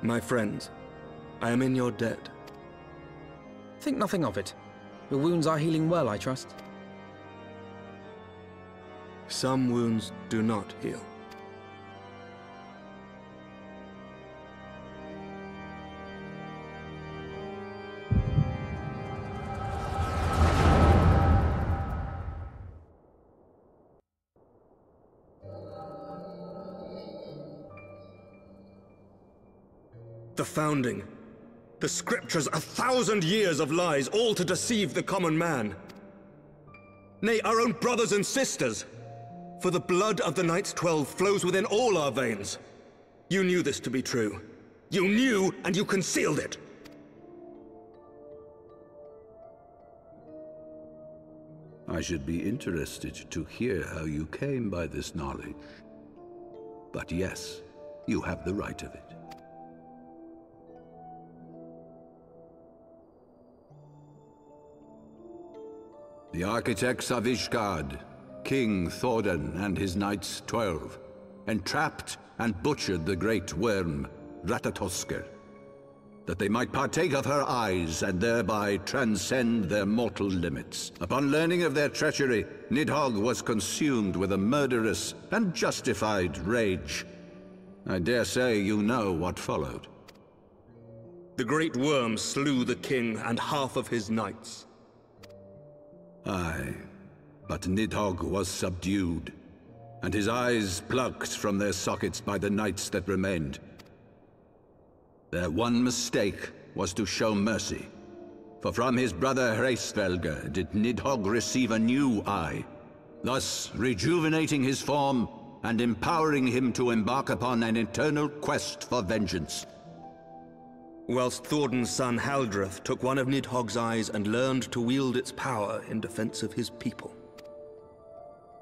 My friends, I am in your debt. Think nothing of it. Your wounds are healing well, I trust. Some wounds do not heal. The founding. The scriptures, 1,000 years of lies, all to deceive the common man. Nay, our own brothers and sisters. For the blood of the Knights 12 flows within all our veins. You knew this to be true. You knew, and you concealed it. I should be interested to hear how you came by this knowledge. But yes, you have the right of it. The architects of Ishgard, King Thordan and his Knights 12, entrapped and butchered the great worm, Ratatoskr, that they might partake of her eyes and thereby transcend their mortal limits. Upon learning of their treachery, Nidhogg was consumed with a murderous and justified rage. I dare say you know what followed. The great worm slew the king and half of his knights. Aye, but Nidhogg was subdued, and his eyes plucked from their sockets by the knights that remained. Their one mistake was to show mercy, for from his brother Hreysvelgr did Nidhogg receive a new eye, thus rejuvenating his form and empowering him to embark upon an eternal quest for vengeance. Whilst Thordan's son Haldreth took one of Nidhogg's eyes and learned to wield its power in defense of his people.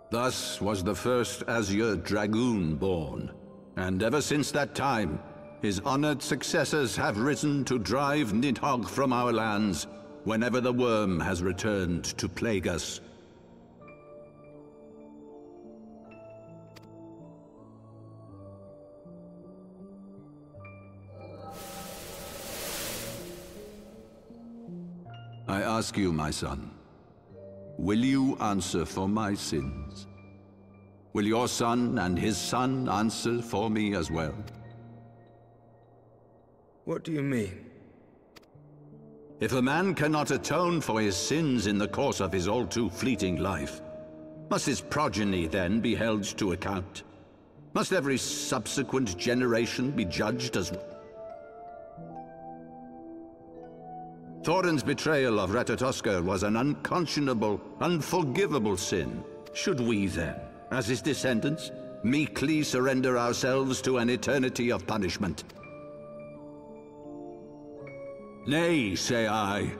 Thus was the first Azure Dragoon born, and ever since that time, his honored successors have risen to drive Nidhogg from our lands whenever the worm has returned to plague us. I ask you, my son, will you answer for my sins? Will your son and his son answer for me as well? What do you mean? If a man cannot atone for his sins in the course of his all-too-fleeting life, must his progeny then be held to account? Must every subsequent generation be judged as... Thordan's betrayal of Ratatoskr was an unconscionable, unforgivable sin. Should we then, as his descendants, meekly surrender ourselves to an eternity of punishment? Nay, say I.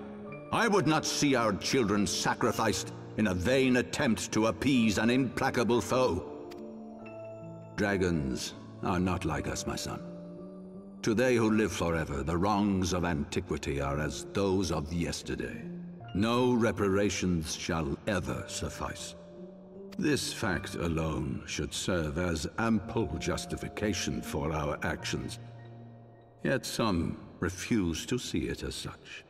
I would not see our children sacrificed in a vain attempt to appease an implacable foe. Dragons are not like us, my son. To they who live forever, the wrongs of antiquity are as those of yesterday. No reparations shall ever suffice. This fact alone should serve as ample justification for our actions. Yet some refuse to see it as such.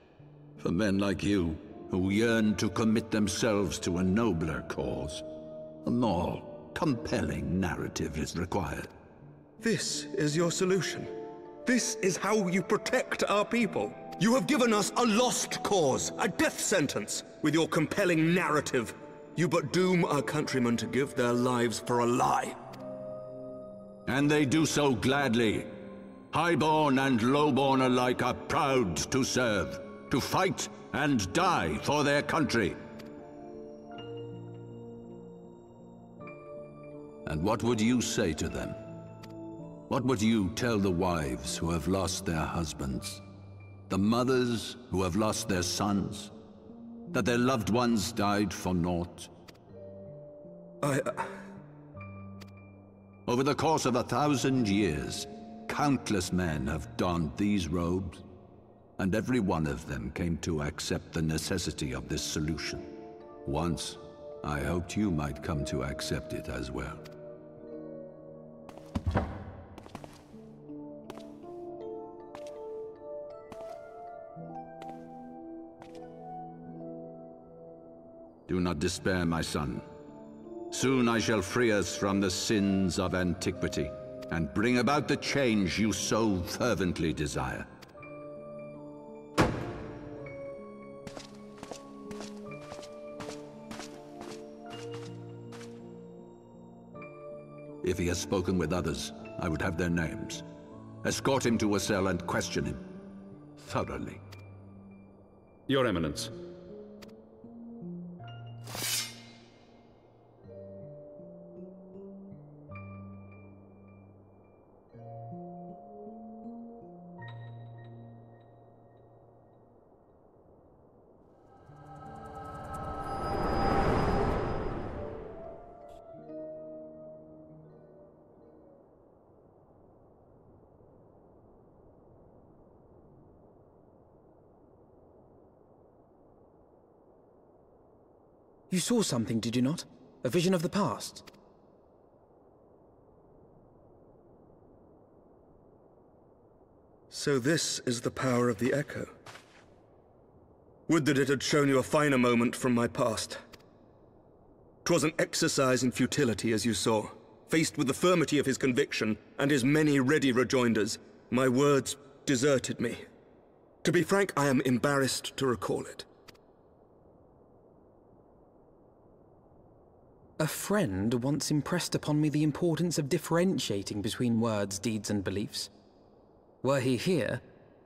For men like you, who yearn to commit themselves to a nobler cause, a more compelling narrative is required. This is your solution. This is how you protect our people. You have given us a lost cause, a death sentence. With your compelling narrative, you but doom our countrymen to give their lives for a lie. And they do so gladly. Highborn and lowborn alike are proud to serve, to fight and die for their country. And what would you say to them? What would you tell the wives who have lost their husbands? The mothers who have lost their sons? That their loved ones died for naught? Over the course of 1,000 years, countless men have donned these robes, and every one of them came to accept the necessity of this solution. Once, I hoped you might come to accept it as well. Do not despair, my son. Soon I shall free us from the sins of Antiquity, and bring about the change you so fervently desire. If he has spoken with others, I would have their names. Escort him to a cell and question him thoroughly. Your Eminence. You saw something, did you not? A vision of the past? So this is the power of the Echo. Would that it had shown you a finer moment from my past. 'Twas an exercise in futility, as you saw. Faced with the firmity of his conviction and his many ready rejoinders, my words deserted me. To be frank, I am embarrassed to recall it. A friend once impressed upon me the importance of differentiating between words, deeds, and beliefs. Were he here,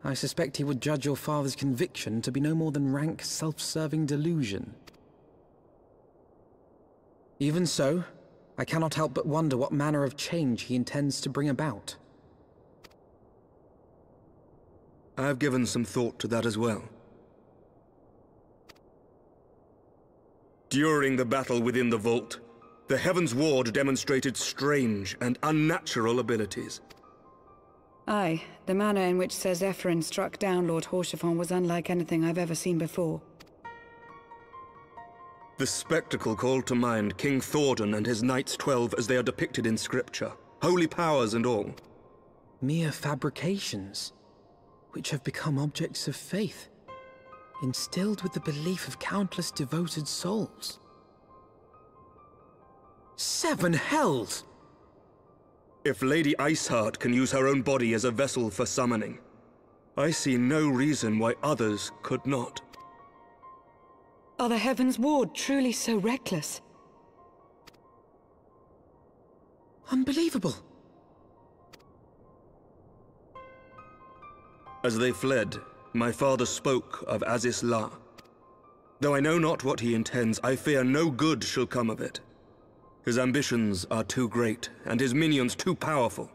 I suspect he would judge your father's conviction to be no more than rank, self-serving delusion. Even so, I cannot help but wonder what manner of change he intends to bring about. I have given some thought to that as well. During the battle within the vault, the Heaven's Ward demonstrated strange and unnatural abilities. Aye, the manner in which Sir Zephyrin struck down Lord Haurchefant was unlike anything I've ever seen before. The spectacle called to mind King Thordan and his Knights 12 as they are depicted in scripture, holy powers and all. Mere fabrications, which have become objects of faith, instilled with the belief of countless devoted souls. 7 hells! If Lady Iceheart can use her own body as a vessel for summoning, I see no reason why others could not. Are the Heaven's Ward truly so reckless? Unbelievable! As they fled, my father spoke of Aziz La. Though I know not what he intends, I fear no good shall come of it. His ambitions are too great, and his minions too powerful.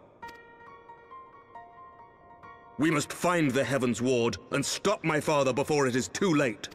We must find the Heaven's Ward and stop my father before it is too late.